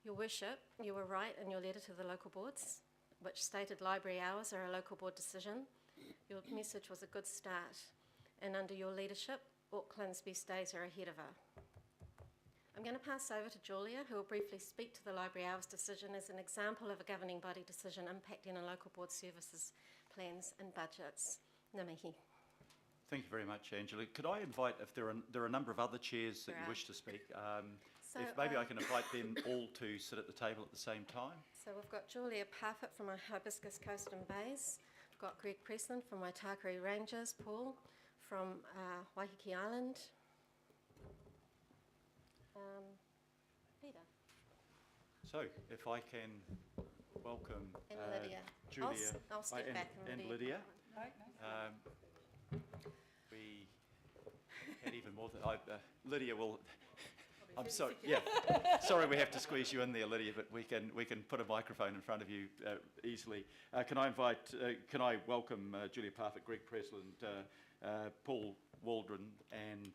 Your Worship, you were right in your letter to the local boards, which stated library hours are a local board decision. Your message was a good start, and under your leadership, Auckland's best days are ahead of her. I'm going to pass over to Julia, who will briefly speak to the library hours decision as an example of a governing body decision impacting on local board services, plans and budgets. Ngā mihi. Thank you very much, Angela. Could I invite, if there are a number of other chairs that you wish to speak, if maybe I can invite them all to sit at the table at the same time. So we've got Julia Parfitt from our Hibiscus Coast and Bays. We've got Greg Presland from Waitakere Rangers, Paul from Waiheke Island. Peter. So, if I can welcome and Lydia. Julia I'll step back and Lydia. We had even more than Lydia will. I'm sorry. Yeah, sorry, we have to squeeze you in there, Lydia. But we can put a microphone in front of you easily. Can I welcome Julia Parfitt, Greg Presland, Paul Waldron, and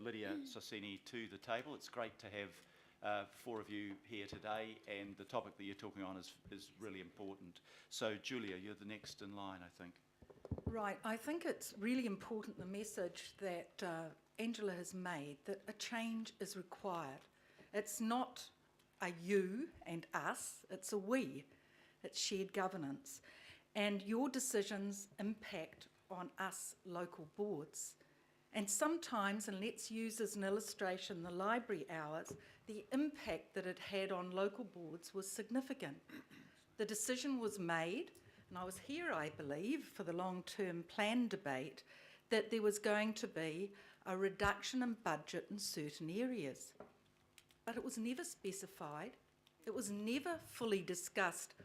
Lydia Sassini to the table. It's great to have four of you here today, and the topic that you're talking on is really important. So, Julia, you're the next in line, I think. Right. I think it's really important, the message that Angela has made, that a change is required. It's not a you and us, it's a we. It's shared governance. And your decisions impact on us local boards. And sometimes, and let's use as an illustration the library hours, the impact that it had on local boards was significant. The decision was made, and I was here, I believe, for the long-term plan debate, that there was going to be a reduction in budget in certain areas. But it was never specified, it was never fully discussed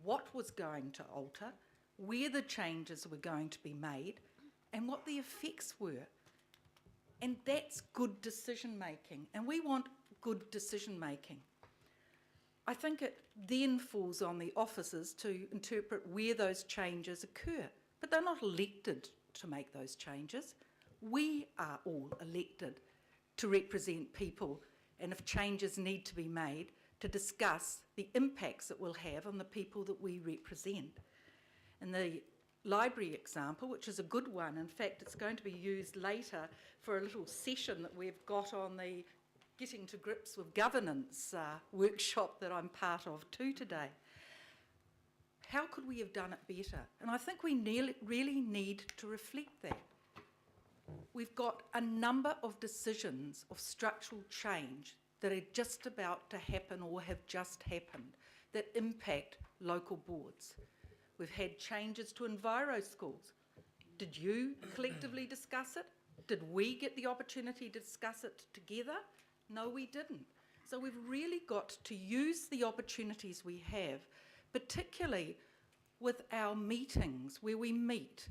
what was going to alter, where the changes were going to be made, and what the effects were. And that's good decision making, and we want good decision making. I think it then falls on the officers to interpret where those changes occur, but they're not elected to make those changes. We are all elected to represent people, and if changes need to be made, to discuss the impacts it will have on the people that we represent. And the library example, which is a good one, in fact it's going to be used later for a little session that we've got on the Getting to Grips with Governance workshop that I'm part of too today. How could we have done it better? And I think we really need to reflect that. We've got a number of decisions of structural change that are just about to happen or have just happened that impact local boards. We've had changes to enviro schools. Did you collectively discuss it? Did we get the opportunity to discuss it together? No, we didn't. So we've really got to use the opportunities we have, particularly with our meetings where we meet.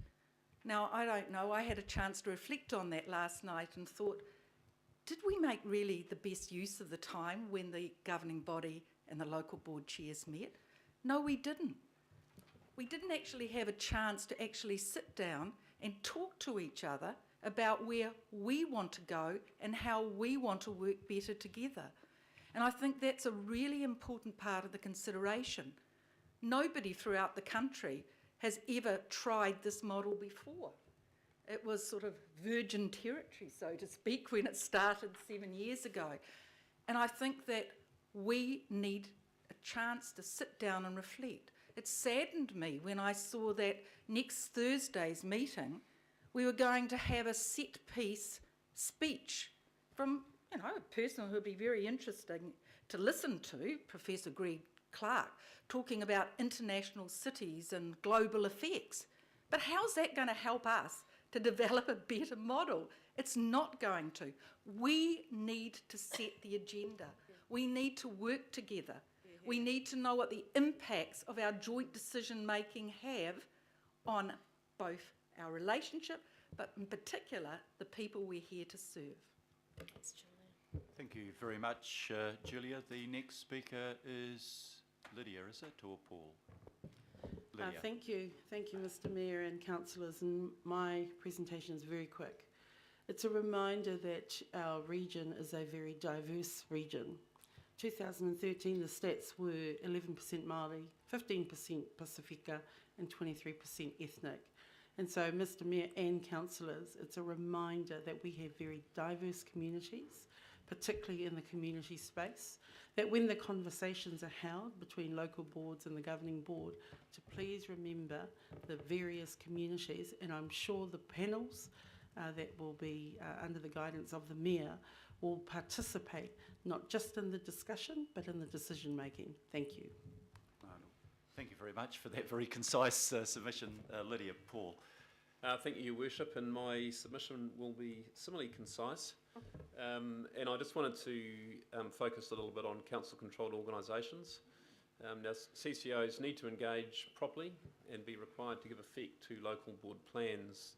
Now, I don't know, I had a chance to reflect on that last night and thought, did we make really the best use of the time when the governing body and the local board chairs met? No, we didn't. We didn't actually have a chance to actually sit down and talk to each other about where we want to go and how we want to work better together. And I think that's a really important part of the consideration. Nobody throughout the country has ever tried this model before. It was sort of virgin territory, so to speak, when it started 7 years ago. And I think that we need a chance to sit down and reflect. It saddened me when I saw that next Thursday's meeting we were going to have a set-piece speech from, a person who would be very interesting to listen to, Professor Greg Clark, talking about international cities and global effects. But how's that going to help us to develop a better model? It's not going to. We need to set the agenda. We need to work together. We need to know what the impacts of our joint decision-making have on both our relationship, but in particular, the people we're here to serve. Thanks, Julia. Thank you very much, Julia. The next speaker is Lydia, is it, or Paul? Lydia. Thank you, Mr. Mayor and councillors. And my presentation is very quick. It's a reminder that our region is a very diverse region. 2013, the stats were 11% Māori, 15% Pacifica, and 23% ethnic. And so, Mr Mayor and councillors, it's a reminder that we have very diverse communities, particularly in the community space, that when the conversations are held between local boards and the governing board, to please remember the various communities, and I'm sure the panels that will be under the guidance of the Mayor will participate not just in the discussion but in the decision making. Thank you. Thank you very much for that very concise submission, Lydia. Paul. Thank you, Your Worship, and my submission will be similarly concise. And I just wanted to focus a little bit on council-controlled organisations. Now, CCOs need to engage properly and be required to give effect to local board plans.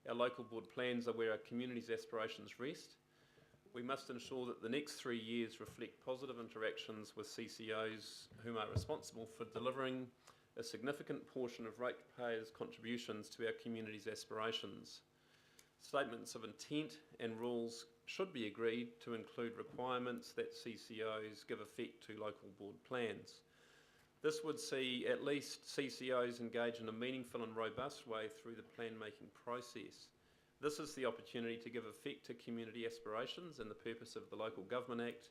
Our local board plans are where our community's aspirations rest. We must ensure that the next 3 years reflect positive interactions with CCOs whom are responsible for delivering a significant portion of ratepayers' contributions to our community's aspirations. Statements of intent and rules should be agreed to include requirements that CCOs give effect to local board plans. This would see at least CCOs engage in a meaningful and robust way through the plan-making process. This is the opportunity to give effect to community aspirations and the purpose of the Local Government Act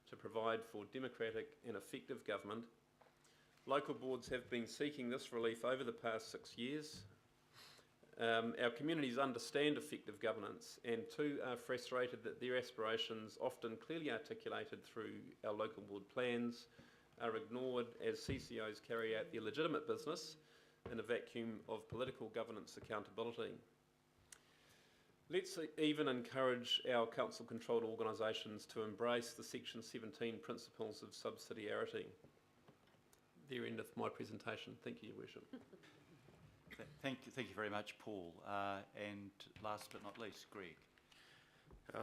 to provide for democratic and effective government. Local boards have been seeking this relief over the past 6 years. Our communities understand effective governance and too are frustrated that their aspirations, often clearly articulated through our local board plans, are ignored as CCOs carry out their legitimate business in a vacuum of political governance accountability. Let's even encourage our council-controlled organisations to embrace the Section 17 principles of subsidiarity. There endeth my presentation. Thank you, Your Worship. Thank you very much, Paul. And last but not least, Greg.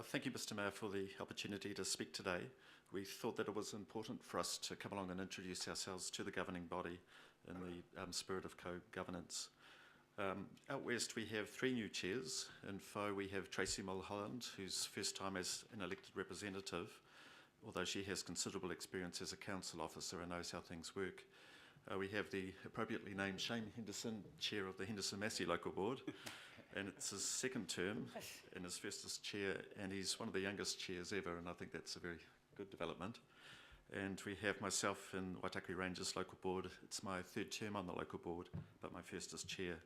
Thank you, Mr Mayor, for the opportunity to speak today. We thought that it was important for us to come along and introduce ourselves to the governing body in the spirit of co-governance. Out west we have 3 new chairs. In Fo we have Tracy Mulholland, whose first time as an elected representative, although she has considerable experience as a council officer and knows how things work. We have the appropriately named Shane Henderson, chair of the Henderson-Massey Local Board, and it's his second term and his first as chair, and he's one of the youngest chairs ever, and I think that's a very good development. And we have myself in Waitakere Rangers Local Board. It's my 3rd term on the local board, but my first as chair.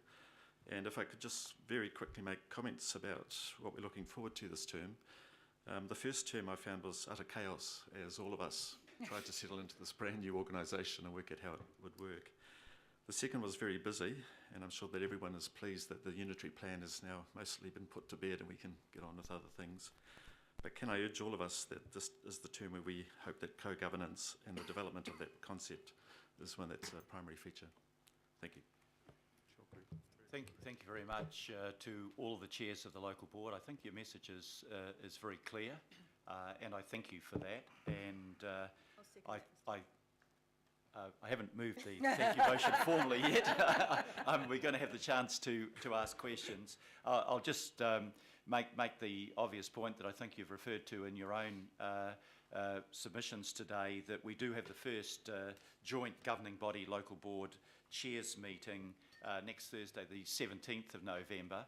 And if I could just very quickly make comments about what we're looking forward to this term. The first term I found was utter chaos, as all of us tried to settle into this brand new organisation and work out how it would work. The second was very busy, and I'm sure that everyone is pleased that the unitary plan has now mostly been put to bed and we can get on with other things. But can I urge all of us that this is the term where we hope that co-governance and the development of that concept is one that's a primary feature. Thank you. Thank you very much to all of the chairs of the local board. I think your message is very clear, and I thank you for that. And I haven't moved the thank you motion formally yet. We're going to have the chance to ask questions. I'll just make the obvious point that I think you've referred to in your own submissions today, that we do have the first joint governing body local board chairs meeting next Thursday, the 17th of November.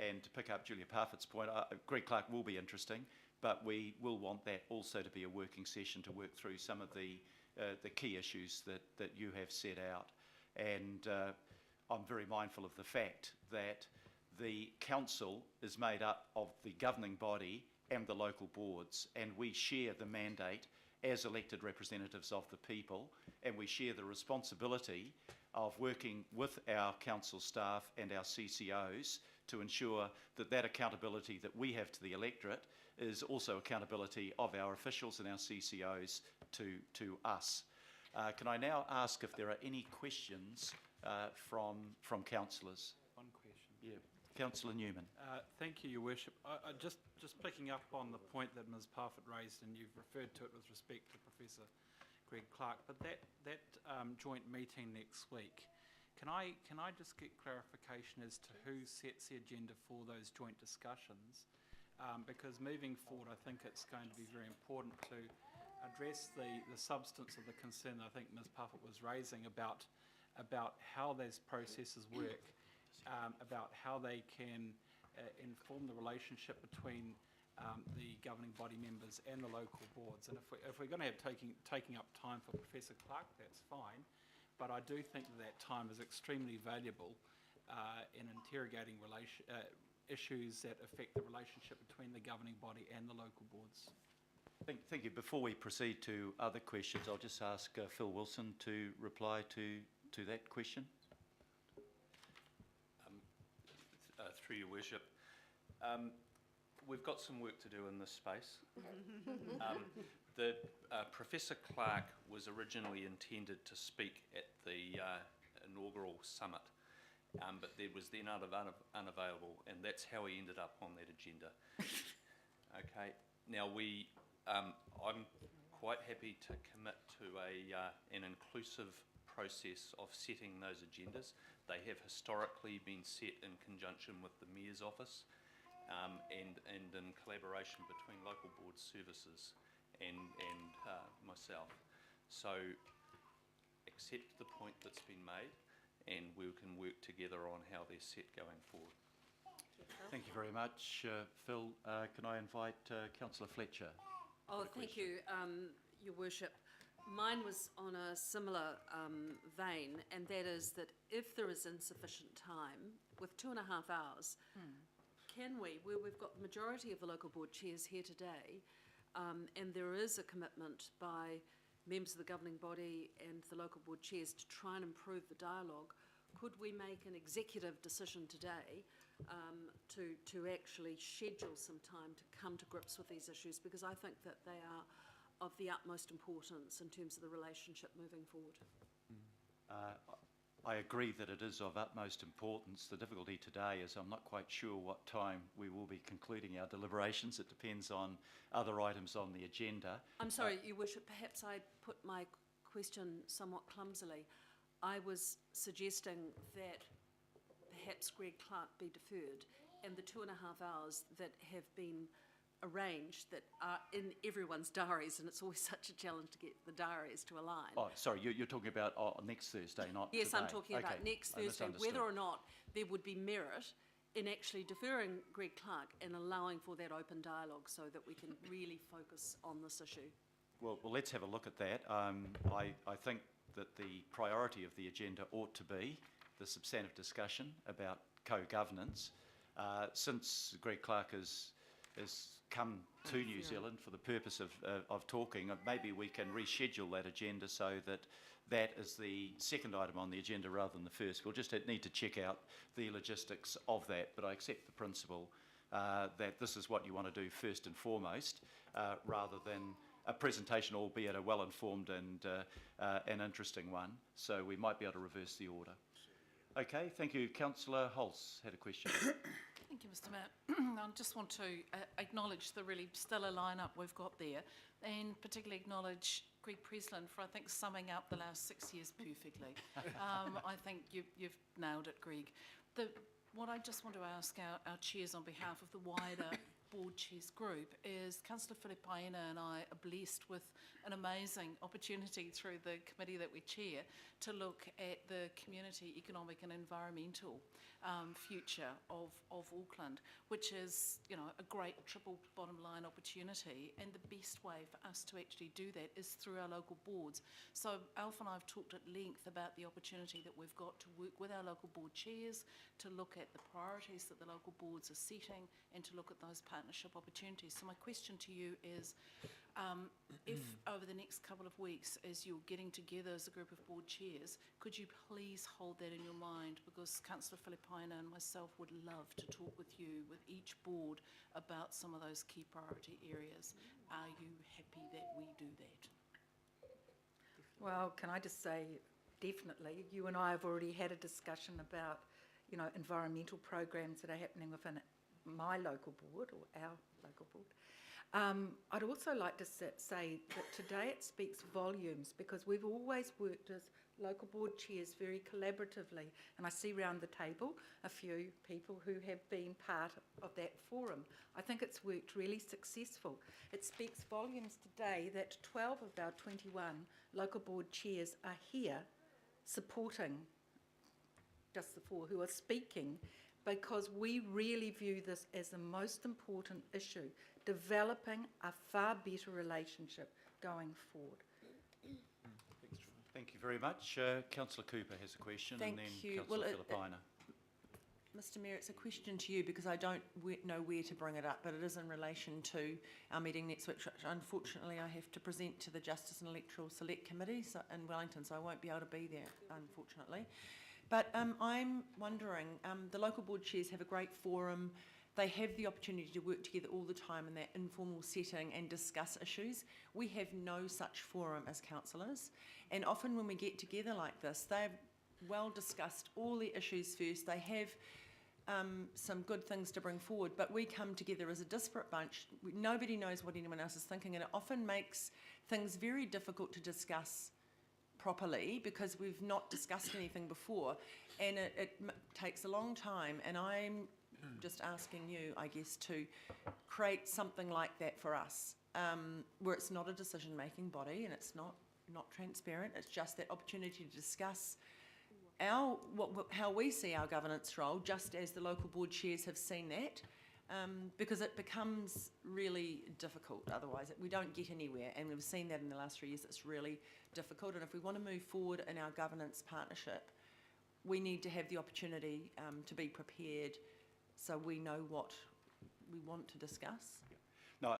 And to pick up Julia Parfitt's point, Greg Clark will be interesting, but we will want that also to be a working session to work through some of the key issues that you have set out. And I'm very mindful of the fact that the council is made up of the governing body and the local boards, and we share the mandate as elected representatives of the people, and we share the responsibility of working with our council staff and our CCOs to ensure that that accountability that we have to the electorate is also accountability of our officials and our CCOs to us. Can I now ask if there are any questions from councillors? One question. Yeah, Councillor Newman. Thank you, Your Worship. Just picking up on the point that Ms Parfitt raised, and you've referred to it with respect to Professor Greg Clark, but that joint meeting next week, can I just get clarification as to who sets the agenda for those joint discussions? Because moving forward, I think it's going to be very important to address the substance of the concern I think Ms Parfitt was raising about how those processes work, about how they can inform the relationship between the governing body members and the local boards. And if we're going to have taking up time for Professor Clark, that's fine, but I do think that time is extremely valuable in interrogating issues that affect the relationship between the governing body and the local boards. Thank you. Before we proceed to other questions, I'll just ask Phil Wilson to reply to that question. Through your worship, we've got some work to do in this space. Professor Clark was originally intended to speak at the inaugural summit, but there was then unavailable, and that's how he ended up on that agenda. Okay, now I'm quite happy to commit to an inclusive process of setting those agendas. They have historically been set in conjunction with the Mayor's Office and in collaboration between local board services and myself. So accept the point that's been made, and we can work together on how they're set going forward. Thank you very much, Phil. Can I invite Councillor Fletcher? Oh, thank you, Your Worship. Mine was on a similar vein, and that is that if there is insufficient time, with 2.5 hours, where we've got the majority of the local board chairs here today, and there is a commitment by members of the governing body and the local board chairs to try and improve the dialogue, could we make an executive decision today to actually schedule some time to come to grips with these issues, because I think that they are of the utmost importance in terms of the relationship moving forward. I agree that it is of utmost importance. The difficulty today is I'm not quite sure what time we will be concluding our deliberations. It depends on other items on the agenda. I'm sorry, Your Worship, perhaps I put my question somewhat clumsily. I was suggesting that perhaps Greg Clark be deferred, and the 2.5 hours that have been arranged that are in everyone's diaries, and it's always such a challenge to get the diaries to align. Oh, sorry, you're talking about next Thursday, not Yes, today. I'm talking about next Thursday, whether or not there would be merit in actually deferring Greg Clark and allowing for that open dialogue so that we can really focus on this issue. Well, let's have a look at that. I think that the priority of the agenda ought to be the substantive discussion about co-governance. Since Greg Clark has come to New Zealand for the purpose of talking, maybe we can reschedule that agenda so that that is the second item on the agenda rather than the first. We'll just need to check out the logistics of that, but I accept the principle that this is what you want to do first and foremost, rather than a presentation, albeit a well-informed and an interesting one. So we might be able to reverse the order. Okay, thank you. Councillor Holz had a question. Thank you, Mr Mayor. I just want to acknowledge the really stellar lineup we've got there, and particularly acknowledge Greg Preslin for, I think, summing up the last 6 years perfectly. I think you've nailed it, Greg. What I just want to ask our chairs on behalf of the wider board chairs group is Councillor Filipaina and I are blessed with an amazing opportunity through the committee that we chair to look at the community, economic and environmental future of Auckland, which is, you know, a great triple bottom line opportunity, and the best way for us to actually do that is through our local boards. So Alf and I have talked at length about the opportunity that we've got to work with our local board chairs to look at the priorities that the local boards are setting and to look at those partnership opportunities. So my question to you is, if over the next couple of weeks, as you're getting together as a group of board chairs, could you please hold that in your mind, because Councillor Filipaina and myself would love to talk with you, with each board, about some of those key priority areas. Are you happy that we do that? Well, can I just say, definitely. You and I have already had a discussion about, you know, environmental programs that are happening within my local board, or our local board. I'd also like to say that today it speaks volumes because we've always worked as local board chairs very collaboratively, and I see round the table a few people who have been part of that forum. I think it's worked really successful. It speaks volumes today that 12 of our 21 local board chairs are here supporting just the 4 who are speaking, because we really view this as the most important issue, developing a far better relationship going forward. Thank you very much. Councillor Cooper has a question, Thank and then you. Councillor Well, Filipaina. Mr Mayor, it's a question to you because I don't know where to bring it up, but it is in relation to our meeting next week, which unfortunately I have to present to the Justice and Electoral Select Committee in Wellington, so I won't be able to be there, unfortunately. But I'm wondering, the local board chairs have a great forum. They have the opportunity to work together all the time in that informal setting and discuss issues. We have no such forum as councillors, and often when we get together like this, they've well discussed all the issues first. They have some good things to bring forward, but we come together as a disparate bunch. Nobody knows what anyone else is thinking, and it often makes things very difficult to discuss properly because we've not discussed anything before, and it takes a long time, and I'm just asking you, I guess, to create something like that for us, where it's not a decision-making body and it's not transparent. It's just that opportunity to discuss how we see our governance role, just as the local board chairs have seen that, because it becomes really difficult otherwise. We don't get anywhere, and we've seen that in the last 3 years. It's really difficult, and if we want to move forward in our governance partnership, we need to have the opportunity to be prepared so we know what we want to discuss.